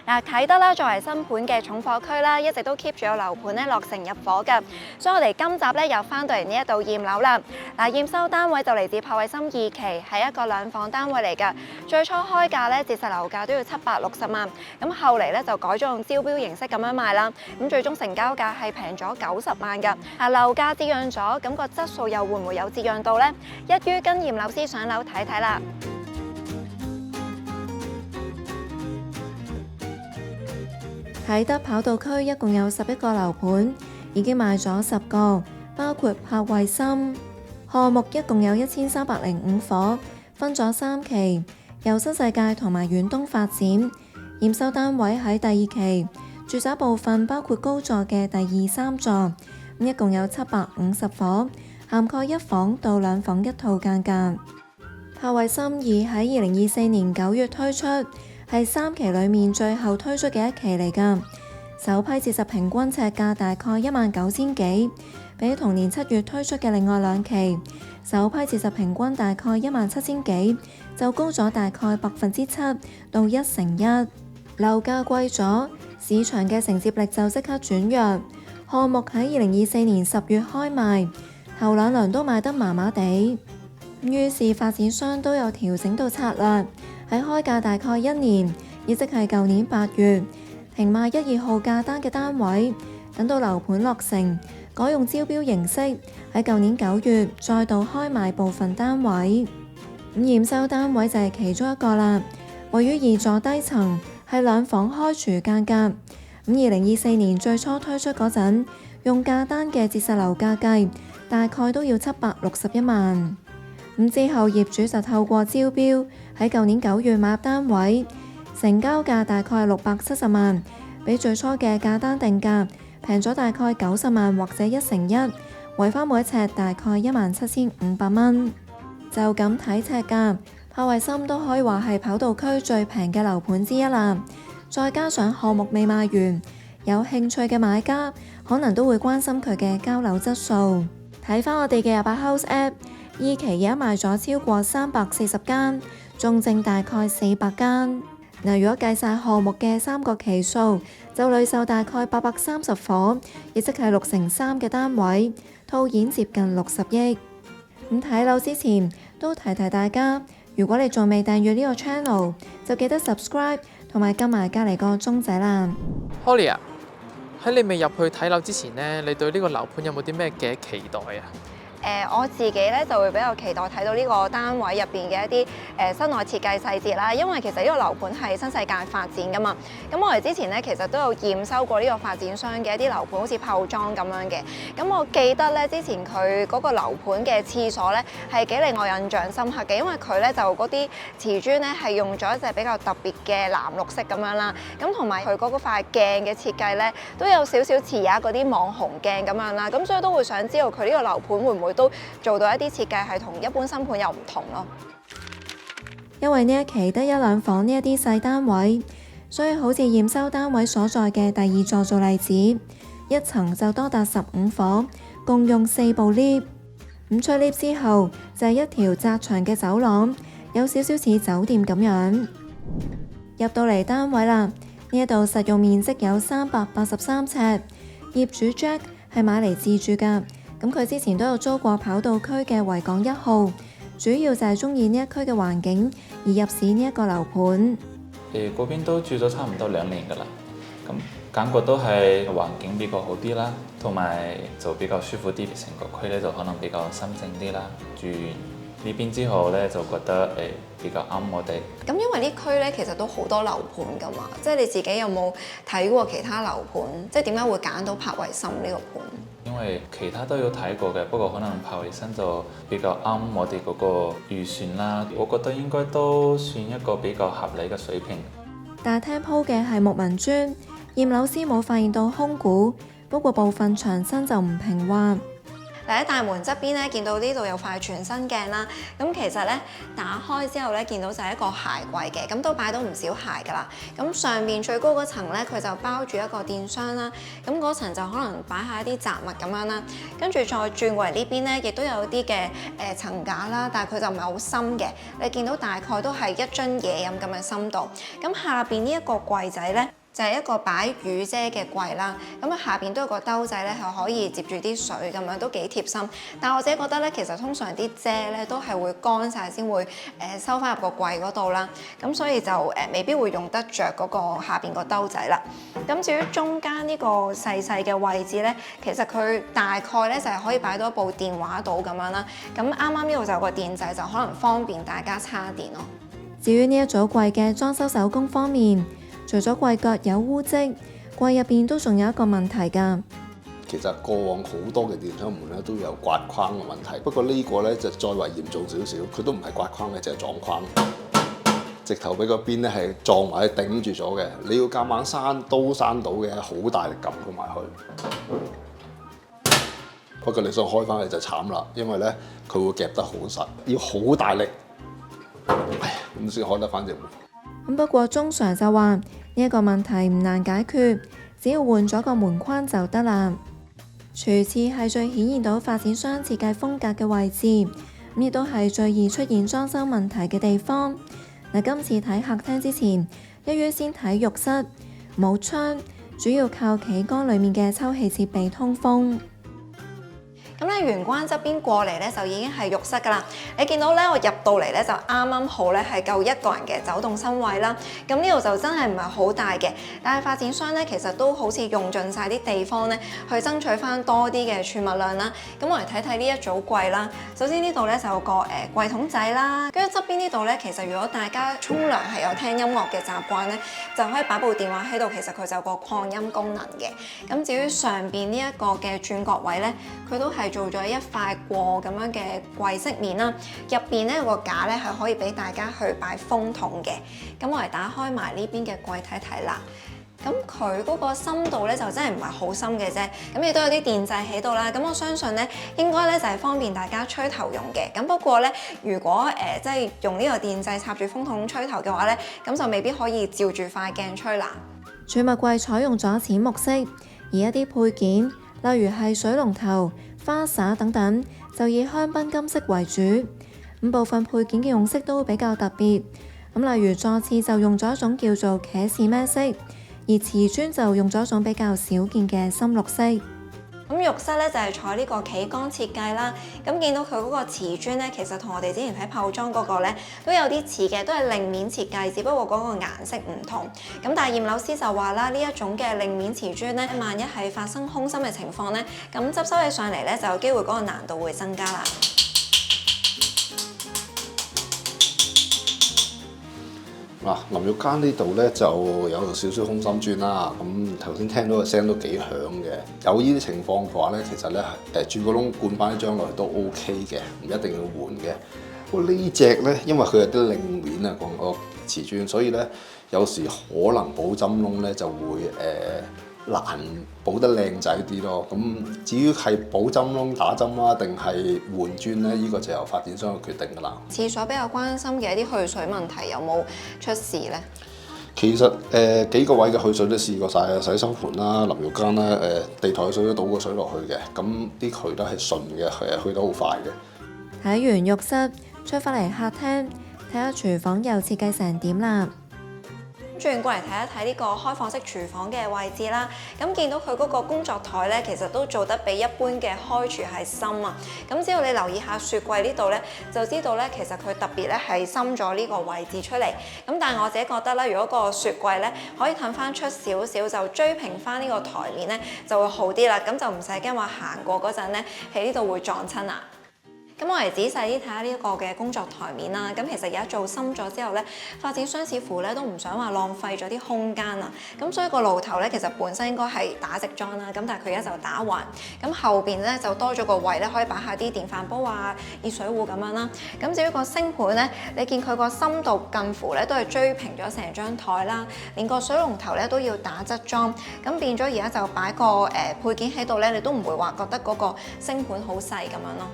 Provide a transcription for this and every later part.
嗱，啟德啦作為新盤嘅重貨區啦，一直都 keep 住有樓盤咧落成入伙嘅，所以我哋今集咧又翻到嚟呢一度驗樓啦。嗱，驗收單位就嚟自柏衛森2期，係一個兩房單位嚟㗎。最初開價咧，折實樓價都要760萬，咁後嚟咧就改咗用招標形式咁樣賣啦。咁最終成交價係平咗90萬㗎。樓價折讓咗，咁個質素又會唔會有折讓到呢？一於跟驗樓師上樓睇睇啦。啟德跑道區一共有11個樓盤，已經賣咗10個，包括柏衛森項目，一共有1305伙，分咗3期，由新世界同埋遠東發展。驗收單位喺第2期，住宅部分包括高座嘅第2、3座，一共有750伙，涵蓋1房到2房1套間隔。柏衛森2喺2024年9月推出，係3期裏面最後推出嘅1期嚟㗎。首批折實平均尺價大概19000幾，比同年7月推出嘅另外2期首批折實平均大概17000幾，就高咗大概7%到1:1。樓價貴咗，市場嘅承接力就即刻轉弱。項目喺2024年10月開賣，頭2輪都賣得麻麻地，於是發展商都有調整到策略。喺開價大概1年，亦即係舊年8月，停賣1、2號價單嘅單位，等到樓盤落成，改用招標形式，喺舊年9月再度開賣部分單位。驗收單位就係其中一個啦，位於2座低層，係2房開廚間隔。2024年最初推出嗰陣，用價單嘅折實樓價計，大概都要761萬。之後業主就透過招標，喺舊年9月買入單位，成交價大概係670萬，比最初嘅價單定價平咗大概90萬或者1:1，維翻每尺大概17500蚊。就咁睇尺價，柏衛森都可以話係跑道區最平嘅樓盤之一啦。再加上項目未賣完，有興趣嘅買家可能都會關心佢嘅交樓質素。睇翻我哋嘅28House App。2期而家賣咗超過340間，仲剩大概400間。如果計晒項目嘅3個期數，就累售大概830伙，亦即係3/6嘅單位，套現接近60億。睇樓之前都提提大家，如果你仲未訂閱呢個 channel， 就記得 subscribe 同埋撳埋隔離個鐘仔啦。Holly 啊，喺你未入去睇樓之前呢，你對呢個樓盤有冇啲咩嘅期待啊？我自己咧就會比較期待睇到呢個單位入邊嘅一啲室內設計細節啦，因為其實呢個樓盤係新世界發展噶嘛。咁我哋之前咧其實都有驗收過呢個發展商嘅一啲樓盤，好似炮裝咁樣嘅。咁我記得咧之前佢嗰個樓盤嘅廁所咧係幾令我印象深刻嘅，因為佢咧就嗰啲瓷磚咧係用咗一隻比較特別嘅藍綠色咁樣啦。咁同埋佢嗰塊鏡嘅設計咧都有少少似而家嗰啲網紅鏡咁樣啦。咁所以都會想知道佢呢個樓盤會唔會都做到一啲設計係同一般新盤又唔同咯。因為呢一期得1、2房呢一啲細單位，所以好似驗收單位所在嘅第2座做例子，1層就多達15伙，共用4部 lift。出 lift 之後就係一條窄長嘅走廊，有少少似酒店咁樣。入到嚟單位啦，呢一度實用面積有383尺，業主 Jack 係買嚟自住㗎。咁佢之前都有租過跑道區嘅維港1號，主要就係中意呢一區嘅環境而入市呢一個樓盤。嗰邊都住咗差唔多2年㗎啦，咁感覺都係環境比較好啲啦，同埋就比較舒服啲，成個區咧就可能比較深靜啲啦。住完呢邊之後咧，就覺得比較啱我哋。咁因為呢區咧其實都好多樓盤㗎嘛，即係你自己有冇睇過其他樓盤？即係點解會揀到柏衛森呢個盤？因為其他都有睇過嘅，不過可能柏衛森就比較啱我哋嗰個預算啦。我覺得應該都算一個比較合理嘅水平。大廳鋪嘅係木紋磚，驗樓師冇發現到空鼓，不過部分牆身就唔平滑。喺大門側邊咧，見到呢度有塊全身鏡啦。咁其實咧打開之後咧，見到就係一個鞋櫃嘅，咁都擺到唔少鞋㗎啦。咁上面最高嗰層咧，佢就包住一個電箱啦。咁嗰層就可能擺下一啲雜物咁樣啦。跟住再轉過嚟呢邊咧，亦都有啲嘅層架啦，但係佢就唔係好深嘅。你見到大概都係一樽嘢飲咁嘅深度。咁下邊呢一個櫃仔咧，就係一個擺雨遮嘅櫃啦，咁啊下邊都有個兜仔咧，係可以接住啲水咁樣，都幾貼心。但係我自己覺得咧，其實通常啲遮咧都係會乾晒先會收翻入個櫃嗰度啦，咁所以就未必會用得着嗰個下邊個兜仔啦。咁至於中間呢個細細嘅位置咧，其實佢大概咧就係可以擺到一部電話度咁樣啦。咁啱啱呢度就有個電掣，就可能方便大家叉電咯。至於呢一組櫃嘅裝修手工方面，除咗櫃腳有污跡，櫃入邊都仲有一個問題㗎。其實過往好多嘅電窗門咧都有刮框嘅問題，不過呢個咧就再為嚴重少少，佢都唔係刮框嘅，就係撞框，直頭俾個邊咧係撞埋頂住咗嘅。你要夾硬閂都閂到嘅，好大力撳到埋去。不過你想開翻嚟就慘啦，因為咧佢會夾得好實，要好大力，咁先開得翻隻門。咁不過鍾 Sir 就話呢一個問題唔難解決，只要換咗個門框就得啦。廚廁係最顯現到發展商設計風格嘅位置，咁亦都係最易出現裝修問題嘅地方。嗱，今次睇客廳之前，一於先睇浴室，冇窗，主要靠企缸裡面嘅抽氣設備通風。咁咧玄關側邊過嚟咧就已經係浴室㗎啦。你見到咧我入到嚟咧就啱啱好咧係夠一個人嘅走動身位啦。咁呢度就真係唔係好大嘅，但係發展商咧其實都好似用盡晒啲地方咧去爭取翻多啲嘅儲物量啦。咁我嚟睇睇呢一組櫃啦。首先呢度咧就有個櫃桶仔啦，跟住側邊呢度咧其實如果大家沖涼係有聽音樂嘅習慣咧，就可以擺部電話喺度，其實佢就有個擴音功能嘅。咁至於上邊呢一個嘅轉角位咧，佢都係做咗一塊過咁樣嘅櫃飾面啦，入邊咧個架咧係可以俾大家去擺風筒嘅。咁我嚟打開埋呢邊嘅櫃睇睇啦。咁佢嗰個深度咧就真係唔係好深嘅啫。咁亦都有啲電掣喺度啦。咁我相信咧應該咧就係方便大家吹頭用嘅。咁不過咧，如果即係用呢個電掣插住風筒吹頭嘅話咧，咁就未必可以照住塊鏡吹啦。儲物櫃採用咗淺木色，而一啲配件，例如係水龍頭、花灑等等，就以香檳金色為主。咁部分配件嘅用色都比較特別。咁例如座廁就用咗一種叫做茄士咩色，而瓷磚就用咗一種比較少見嘅深綠色。咁浴室咧就係採呢個企缸設計啦。咁見到佢嗰個瓷磚咧，其實同我哋之前睇炮裝嗰個咧都有啲似嘅，都係令面設計，只不過嗰個顏色唔同。咁但係驗樓師就話啦，呢一種嘅令面瓷磚咧，萬一係發生空心嘅情況咧，咁執收起上嚟咧就有機會嗰個難度會增加啦。嗱，淋浴間呢度咧就有少少空心磚啦。咁頭先聽到個聲都幾響嘅。有呢啲情況嘅話咧，其實咧轉個窿灌翻一張落嚟都 OK 嘅，唔一定要換嘅。不過呢隻咧，因為佢有啲令面啊，個瓷磚，所以咧有時可能補針窿咧就會難補得靚仔啲咯。咁至於係補針窿打針啦，定係換磚咧？呢個就由發展商去決定㗎啦。廁所比較關心嘅一啲去水問題有冇出事咧？其實幾個位嘅去水都試過晒，洗手盤啦、淋浴間啦、地台水都倒過水落去嘅，咁啲渠都係順嘅，係去得好快嘅。睇完浴室，出返嚟客廳，睇下廚房又設計成點啦。轉過嚟睇一睇呢個開放式廚房嘅位置啦，咁見到佢嗰個工作台咧，其實都做得比一般嘅開廚係深啊。咁只要你留意下雪櫃呢度咧，就知道咧其實佢特別咧係深咗呢個位置出嚟。咁但係我自己覺得咧，如果個雪櫃咧可以褪翻出少少，就追平翻呢個台面咧，就會好啲啦。咁就唔使驚話行過嗰陣咧喺呢度會撞親啊。咁我哋仔細啲睇下呢一個嘅工作台面啦。咁其實而家做深咗之後咧，發展商似乎咧都唔想話浪費咗啲空間啊。咁所以個露頭咧其實本身應該係打直裝啦，咁但係佢而家就打橫。咁後邊咧就多咗個位咧，可以擺下啲電飯煲啊、熱水壺咁樣啦。咁至於個星盤咧，你見佢個深度近乎咧都係追平咗成張台啦，連個水龍頭咧都要打側裝。咁變咗而家就擺個配件喺度咧，你都唔會話覺得嗰個星盤好細咁樣咯。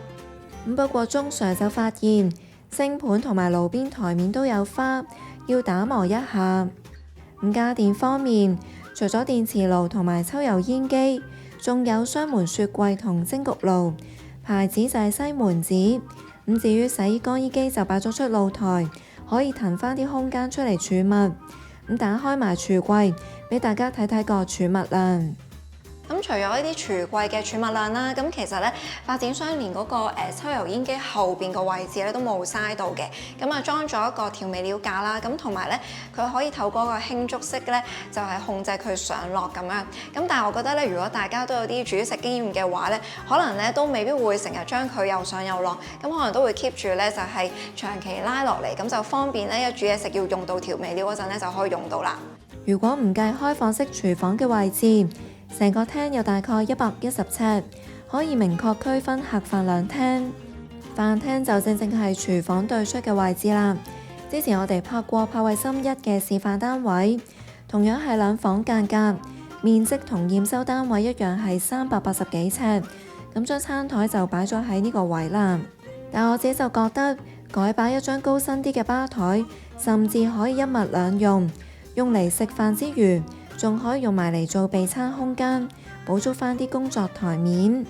咁不過鐘 Sir 就發現星盤同埋爐邊台面都有花，要打磨一下。咁家電方面，除咗電磁爐同埋抽油煙機，仲有雙門雪櫃同蒸焗爐，牌子就係西門子。咁至於洗衣乾衣機就擺咗出露台，可以騰翻啲空間出嚟儲物。咁打開埋櫥櫃，俾大家睇睇個儲物量。咁除咗呢啲櫥櫃嘅儲物量啦，咁其實咧發展商連嗰個抽油煙機後邊個位置咧都冇嘥到嘅，咁啊裝咗一個調味料架啦，咁同埋咧佢可以透過個輕觸式咧就係控制佢上落咁樣。咁但係我覺得咧，如果大家都有啲煮食經驗嘅話咧，可能咧都未必會成日將佢又上又落，咁可能都會 keep 住咧就係長期拉落嚟，咁就方便咧一煮嘢食要用到調味料嗰陣咧就可以用到啦。如果唔計開放式廚房嘅位置，成個廳有大概110尺，可以明確區分客飯兩廳。飯廳就正係廚房對出嘅位置啦。之前我哋拍過柏衛森1嘅示範單位，同樣係兩房間隔，面積同驗收單位一樣係380幾尺。咁張餐台就擺咗喺呢個位啦。但我自己就覺得改擺一張高身啲嘅吧台，甚至可以一物兩用，用嚟食飯之餘，仲可以用埋嚟做備餐空間，補足翻啲工作台面。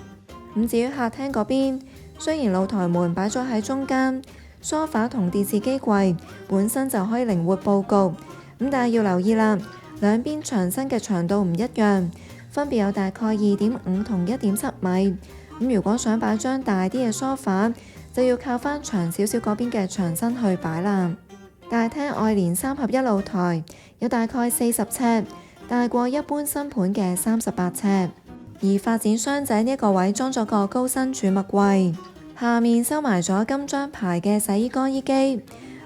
咁至於客廳嗰邊，雖然露台門擺咗喺中間，梳化同電視機櫃本身就可以靈活佈局，咁但係要留意啦，兩邊牆身嘅長度唔一樣，分別有大概2.5同1.7米。咁如果想擺張大啲嘅梳化，就要靠翻長少少嗰邊嘅牆身去擺啦。大廳外連3合1露台，有大概40尺。大過一般新盤嘅38尺，而發展商仔呢一個位裝咗個高身儲物櫃，下面收埋咗金章牌嘅洗衣乾衣機。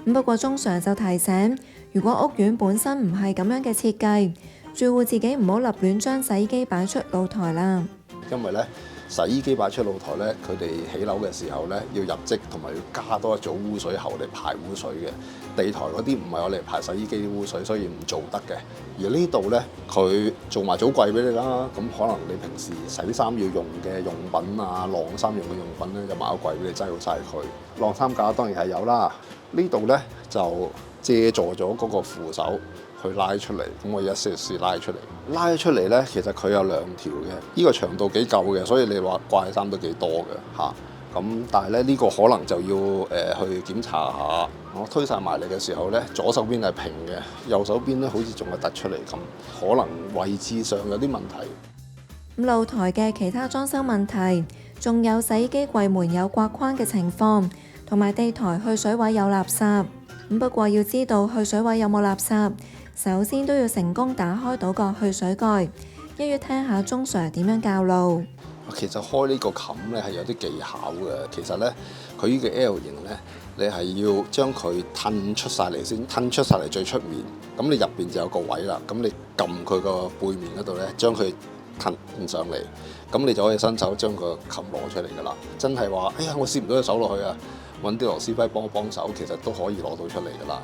不過鐘 Sir 就提醒，如果屋苑本身唔係咁樣嘅設計，住戶自己唔好立亂將洗衣機擺出露台啦。因為咧洗衣機擺出露台咧，佢哋起樓嘅時候咧要入則同埋要加多一組污水喉嚟排污水嘅。地台嗰啲唔係我嚟排洗衣機啲污水，所以唔做得嘅。而呢度咧，佢做埋組櫃俾你啦。咁可能你平時洗衫要用嘅用品啊，晾衫用嘅用品咧，就買個櫃俾你擠好晒佢。晾衫架當然係有啦。呢度咧就借助咗嗰個扶手去拉出嚟。咁我而家試拉出嚟，拉咗出嚟咧，其實佢有2條嘅。呢個長度幾夠嘅，所以你話掛衫都幾多嘅嚇。咁但係咧呢個可能就要去檢查下。我推晒埋嚟嘅時候咧，左手邊係平嘅，右手邊咧好似仲係突出嚟咁，可能位置上有啲問題。露台嘅其他裝修問題，仲有洗衣機櫃門有刮框嘅情況，同埋地台去水位有垃圾。不過要知道去水位有冇垃圾，首先都要成功打開到個去水蓋。一於聽下鐘 Sir 點樣教路。其實開呢個冚咧係有啲技巧嘅。其實咧，佢呢個 L 型咧，你係要將佢褪出晒嚟先，褪出晒嚟最出面。咁你入邊就有個位啦。咁你撳佢個背面嗰度咧，將佢褪上嚟，咁你就可以伸手將個冚攞出嚟㗎啦。真係話，哎呀，我攝唔到隻手落去啊！揾啲螺絲批幫我幫手，其實都可以攞到出嚟㗎啦。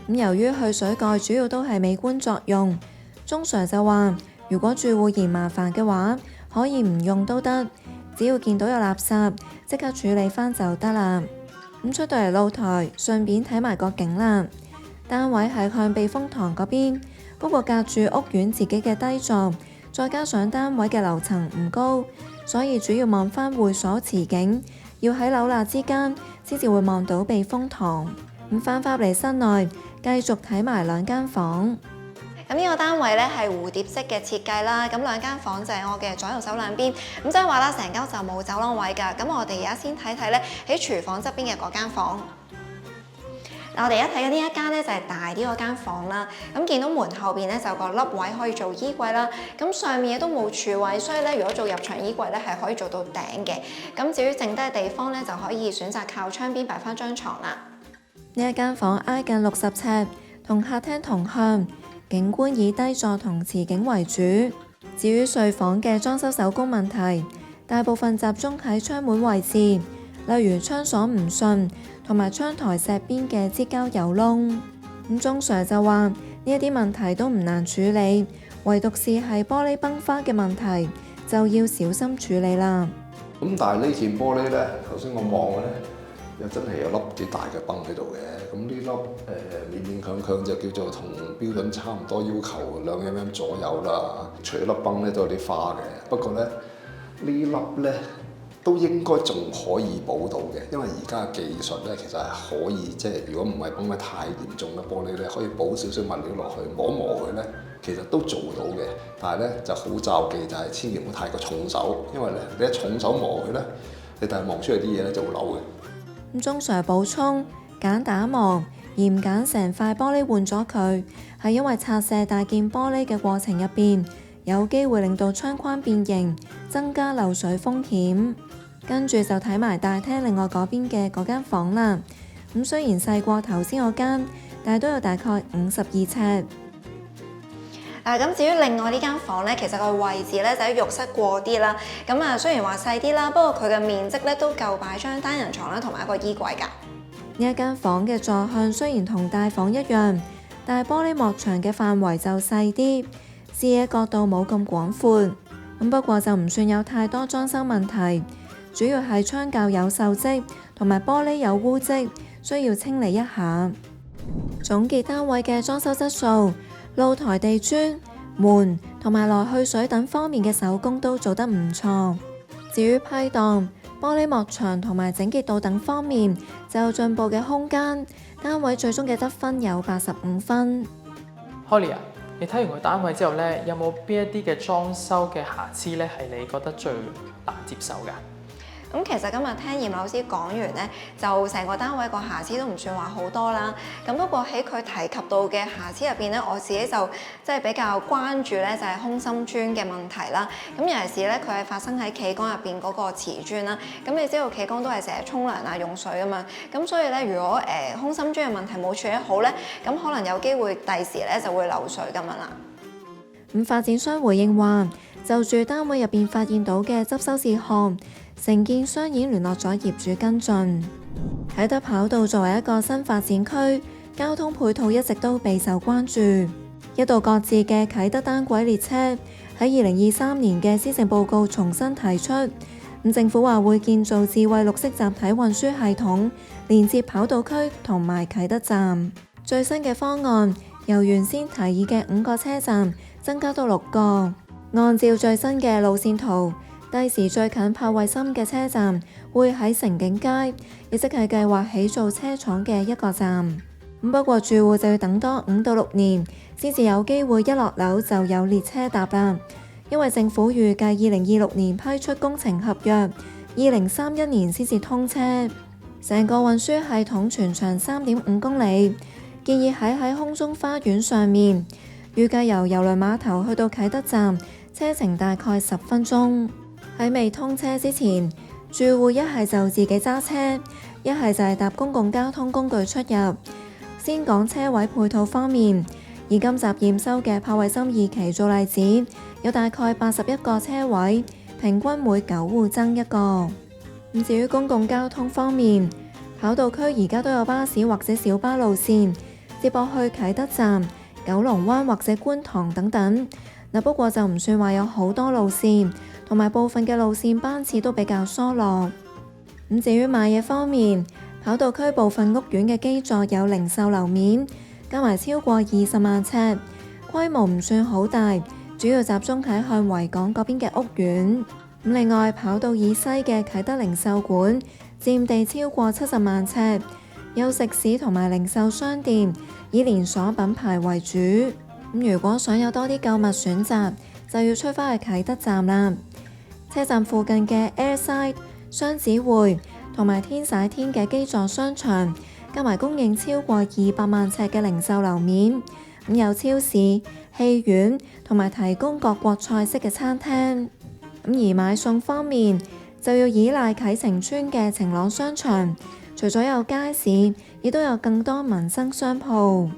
咁由於去水蓋主要都係美觀作用，鐘 Sir 就話，如果住戶嫌麻煩嘅話，可以唔用都得，只要見到有垃圾，即刻處理返就得啦。咁出到嚟露台，順便睇埋個景啦。單位係向避風塘嗰邊，不過隔住屋苑自己嘅低座，再加上單位嘅樓層唔高，所以主要望返會所池景，要喺樓罅之間先至會望到避風塘。咁返返嚟室內，繼續睇埋2間房。咁呢個單位咧係蝴蝶式嘅設計啦，咁2間房就係我嘅左右手兩邊，咁即係話啦，成間就冇走廊位㗎。咁我哋而家先睇睇咧喺廚房側邊嘅嗰間房。嗱，我哋而家睇嘅呢一間咧就係大啲嗰間房啦。咁見到門後邊咧就有個凹位可以做衣櫃啦。咁上面亦都冇柱位，所以咧如果做入牆衣櫃咧係可以做到頂嘅。咁至於剩低嘅地方咧就可以選擇靠窗邊擺翻張床啦。呢一間房挨近60尺，同客廳同向，景觀以低座同瓷景為主。至於睡房嘅裝修手工問題，大部分集中喺窗門位置，例如窗鎖唔順，同埋窗台石邊嘅接膠有窿。咁鐘 Sir 就話呢一啲問題都唔難處理，唯獨是係玻璃崩花嘅問題就要小心處理啦。咁但係呢件玻璃咧，頭先我望嘅咧，又真係有粒幾大嘅崩喺度嘅。咁呢粒勉勉強強就叫做同標準差唔多，要求2mm左右啦。除咗粒崩咧，都有啲花嘅。不過咧，呢粒咧都應該仲可以補到嘅，因為而家嘅技術咧其實係可以，即係如果唔係崩得太嚴重嘅玻璃咧，可以補少少物料落去磨一磨佢咧，其實都做到嘅。但係咧就好罩忌，就係千祈唔好太過重手，因為咧你一重手磨佢咧，你但係磨出嚟啲嘢咧就會扭嘅。咁鐘 Sir 補充，揀打磨而唔揀成塊玻璃換咗佢，係因為拆卸大件玻璃嘅過程入邊，有機會令到窗框變形，增加漏水風險。跟住就睇埋大廳另外嗰邊嘅嗰間房啦。咁雖然細過頭先嗰間，但係都有大概52尺。咁至於另外呢間房咧，其實佢位置咧就喺浴室過啲啦。咁啊，雖然話細啲啦，不過佢嘅面積咧都夠擺張單人床啦，同埋一個衣櫃㗎。呢一間房嘅坐向雖然同大房一樣，但係玻璃幕牆嘅範圍就細啲，視野角度冇咁廣闊。咁不過就唔算有太多裝修問題。主要係窗鉸有鏽跡，同埋玻璃有污跡，需要清理一下。總結單位嘅裝修質素，露台地磚、門同埋來去水等方面嘅手工都做得唔錯。至於批盪、玻璃幕牆同埋整潔度等方面，就有進步嘅空間。單位最終嘅得分有85分。Holly 啊，你睇完個單位之後呢，有冇邊一啲嘅裝修嘅瑕疵呢？係你覺得最難接受㗎？咁其實今日聽嚴老師講完咧，就成個單位個瑕疵都唔算話好多啦。咁不過喺佢提及到嘅瑕疵入邊咧，我自己就即係比較關注咧，就係空心磚嘅問題啦。咁尤其是咧，佢係發生喺企缸入邊嗰個瓷磚啦。咁你知道企缸都係成日沖涼啊、用水啊嘛。咁所以咧，如果空心磚嘅問題冇處理好咧，咁可能有機會第時咧就會漏水咁樣啦。咁發展商回應話，就住單位入邊發現到嘅執修事項，承建商已經聯絡咗業主跟進。啟德跑道作為一個新發展區，交通配套一直都備受關注。一度擱置嘅啟德單軌列車喺2023年嘅施政報告重新提出，咁政府話會建造智慧綠色集體運輸系統，連接跑道區同埋啟德站。最新嘅方案由原先提議嘅5個車站增加到6個。按照最新嘅路線圖，第時最近柏慧森嘅車站會喺城景街，亦即係計劃起做車廠嘅一個站。不過住戶就要等多5到6年，先至有機會一落樓就有列車搭啦。因為政府預計2026年批出工程合約，2031年先至通車。成個運輸系統全長3.5公里，建議喺空中花園上面。預計由郵輪碼頭去到啟德站，車程大概10分鐘。喺未通車之前，住戶一係就自己揸車，一係就係搭公共交通工具出入。先講車位配套方面，以今集驗收嘅柏慧森2期做例子，有大概81個車位，平均每9戶增1個。至於公共交通方面，跑道區而家都有巴士或者小巴路線接駁去啟德站、九龍灣或者觀塘等等。不過就唔算話有好多路線，同埋部分嘅路線班次都比較疏落。至於買嘢方面，跑道區部分屋苑嘅基座有零售樓面，加埋超過20萬尺，規模唔算好大，主要集中喺向維港嗰邊嘅屋苑。另外，跑道以西嘅啟德零售館佔地超過70萬尺，有食肆同埋零售商店，以連鎖品牌為主。如果想有多啲購物選擇，就要出返去啟德站啦。車站附近嘅 Airside、雙子匯同埋天璽天嘅基座商場，加埋供應超過200萬尺嘅零售樓面，咁有超市、戲院同埋提供各國菜式嘅餐廳。咁而買餸方面就要依賴啟晴邨嘅晴朗商場，除咗有街市，亦都有更多民生商鋪。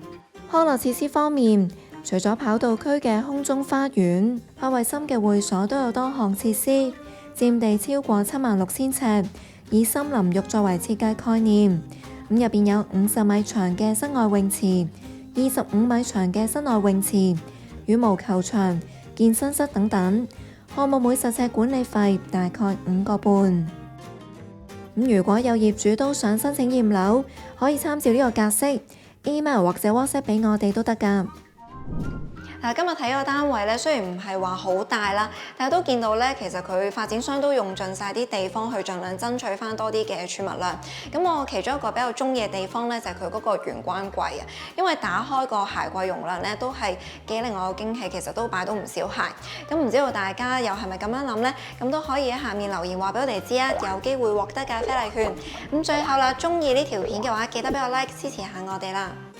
康樂設施方面，除咗跑道區嘅空中花園，柏惠森嘅會所都有多項設施，佔地超過76000尺，以森林浴作為設計概念。咁入邊有50米長嘅室外泳池、25米長嘅室內泳池、羽毛球場、健身室等等。項目每10尺管理費大概5個半。咁如果有業主都想申請驗樓，可以參照呢個格式 ，email 或者 WhatsApp 俾我哋都得㗎。今日睇個單位咧，雖然唔係話好大啦，但係都見到咧，其實佢發展商都用盡晒啲地方去盡量爭取翻多啲嘅儲物量。咁我其中一個比較中意嘅地方咧，就係佢嗰個玄關櫃啊，因為打開個鞋櫃容量咧，都係幾令我驚喜，其實都擺到唔少鞋。咁唔知道大家又係咪咁樣諗呢？咁都可以喺下面留言話俾我哋知啊，有機會獲得咖啡禮券。咁最後啦，中意呢條片嘅話，記得俾個 like 支持下我哋啦〜